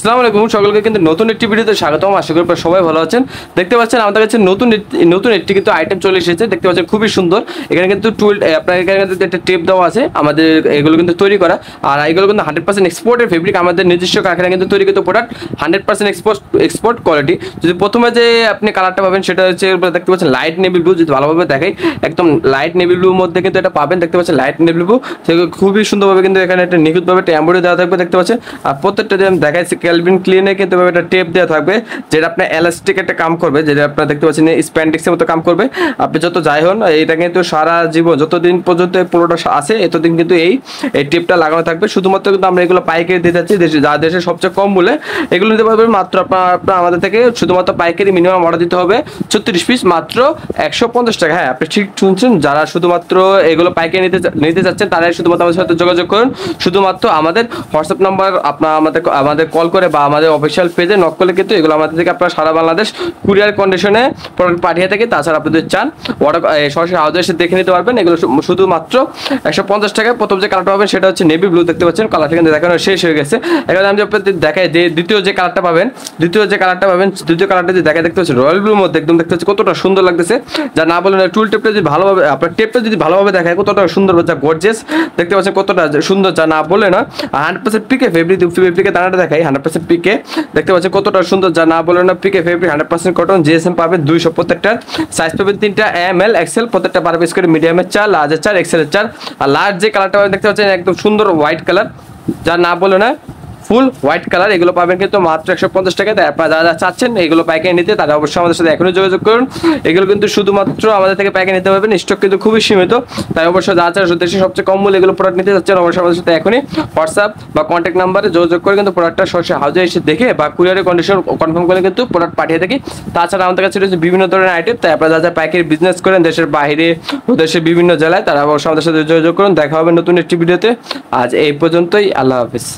আসসালামু আলাইকুম, সকলকে কিন্তু নতুন একটি ভিডিওতে স্বাগতম। আশা করি আপনারা সবাই ভালো আছেন। দেখতে পাচ্ছেন আমাদের কাছে নতুন একটি কিন্তু আইটেম চলে এসেছে। দেখতে পাচ্ছেন খুবই সুন্দর। এখানে কিন্তু টুল আপনার এখানে কিন্তু একটা টেপ দেওয়া আছে আমাদের, এগুলো কিন্তু তৈরি করা। আর এগুলো কিন্তু 100% এক্সপোর্টের ফেব্রিক, আমাদের নিজস্ব কারখানা কিন্তু তৈরি কিন্তু প্রোডাক্ট 100% এক্সপোর্ট কোয়ালিটি। যদি প্রথমে যে আপনি কালারটা পাবেন সেটা হচ্ছে দেখতে পাচ্ছেন লাইট নেভি ব্লু। যদি ভালোভাবে দেখাই, একদম লাইট নেভি ব্লুর মধ্যে কিন্তু এটা পাবেন। দেখতে পাচ্ছেন লাইট নেভি ব্লু, খুবই সুন্দরভাবে কিন্তু এখানে একটা নিখুঁতভাবে একটা এমব্রয়ডারি দেওয়া থাকবে। দেখতে পাচ্ছেন আর প্রত্যেকটা যে আমি দেখাইছি ক্যালভিন ক্লিনে কিন্তু একটা টেপ দেওয়া থাকবে, যেটা আপনার এলাস্টিক একটা কাম করবে, যেটা আপনার দেখতে পাচ্ছেন স্প্যান্ডিক্সের মতো কাম করবে। আপনি যত যাই হন, এটা কিন্তু সারা জীবন যতদিন পর্যন্ত পুরোটা আছে এতদিন কিন্তু এই টেপটা লাগানো থাকবে। শুধুমাত্র কিন্তু আমরা এগুলো পাইকারি দিয়ে যাচ্ছি, যা দেশের সবচেয়ে কম মূল্যে এগুলো নিতে পারবেন মাত্র আপনার আমাদের থেকে। শুধুমাত্র পাইকারি মিনিমাম অর্ডার দিতে হবে 34 পিস, মাত্র 150 টাকা। হ্যাঁ, আপনি ঠিক শুনছেন, যারা শুধুমাত্র এগুলো পাইকারি নিতে যাচ্ছেন তারাই শুধুমাত্র আমাদের সাথে যোগাযোগ করুন। শুধুমাত্র আমাদের হোয়াটসঅ্যাপ নাম্বার আপনার আমাদের কল করে বা আমাদের অফিসিয়াল পেজে নক করলে কিন্তু এগুলো আমাদের থেকে আপনারা সারা বাংলাদেশ কুরিয়ার কন্ডিশনে প্রোডাক্ট পাঠিয়ে থাকি। তাছাড়া আপনি যদি চান অর্ডার সরাসরি হাউজে এসে দেখে নিতে পারবেন। এগুলো শুধুমাত্র 150 টাকায়। প্রথম যে কালারটা পাবেন সেটা হচ্ছে নেভি ব্লু। দেখতে পাচ্ছেন কালারটা কিন্তু দেখানো শেষ হয়ে গেছে। এখানে আমি আপনাদের দেখাই যে দ্বিতীয় কালারটা পাবেন, দ্বিতীয় কালারটা যদি দেখায়, দেখতে পাচ্ছেন রয়্যাল ব্লুর মধ্যে একদম দেখতে পাচ্ছি কতটা সুন্দর লাগতেছে। যা না বলেন, টুল টেপটা যদি ভালোভাবে আপনার টেপটা যদি ভালোভাবে দেখায় কতটা সুন্দর, যা গর্জিয়াস দেখতে পাচ্ছেন কতটা সুন্দর, যা না বলে না। 100% পিকে ফেব্রিকের দানাটা দেখাই, 100% পিকে দেখতে পাচ্ছেন কতটা সুন্দর, যা না বলে না। পিকে ফেব্রিক 100% কটন। জিএসএম পাবেন 200, প্রত্যেকটার সাইজ পাবেন 3টা ML XL, প্রত্যেকটা 12 পিস করে। মিডিয়ামের 4, লার্জের 4, এক্সেলের 4। আর লার্জ যে কালারটা পাবেন দেখতে পাচ্ছেন একদম সুন্দর হোয়াইট কালার, যা না বলে না ফুল হোয়াইট কালার। এগুলো পাবেন কিন্তু মাত্র 150 টাকায়। আপনারা যারা চাচ্ছেন এগুলো পাইকারি নিতে, তারা অবশ্যই আমাদের সাথে এখনই যোগাযোগ করুন। এগুলো কিন্তু শুধুমাত্র আমাদের থেকে পাইকারি নিতে পারবেন, স্টক কিন্তু খুবই সীমিত। তাই অবশ্যই যারা চান দেশের সবচেয়ে কম মূল্যে এগুলো প্রোডাক্ট নিতে যাচ্ছেন, অবশ্যই আমাদের সাথে এখনই হোয়াটসঅ্যাপ বা কন্ট্যাক্ট নাম্বারে যোগাযোগ করে কিন্তু প্রোডাক্টটা সরাসরি হাউজে এসে দেখে বা কুরিয়ারের কন্ডিশন কনফার্ম করে কিন্তু প্রোডাক্ট পাঠিয়ে থাকি। তাছাড়া আমাদের কাছে রয়েছে বিভিন্ন ধরনের আইটেম। তাই আপনারা যারা পাইকারি বিজনেস করেন দেশের বাইরে ও দেশের বিভিন্ন জেলায়, তারা অবশ্যই আমাদের সাথে যোগাযোগ করুন। দেখা হবে নতুন একটি ভিডিওতে। আজ এই পর্যন্তই, আল্লাহ হাফিজ।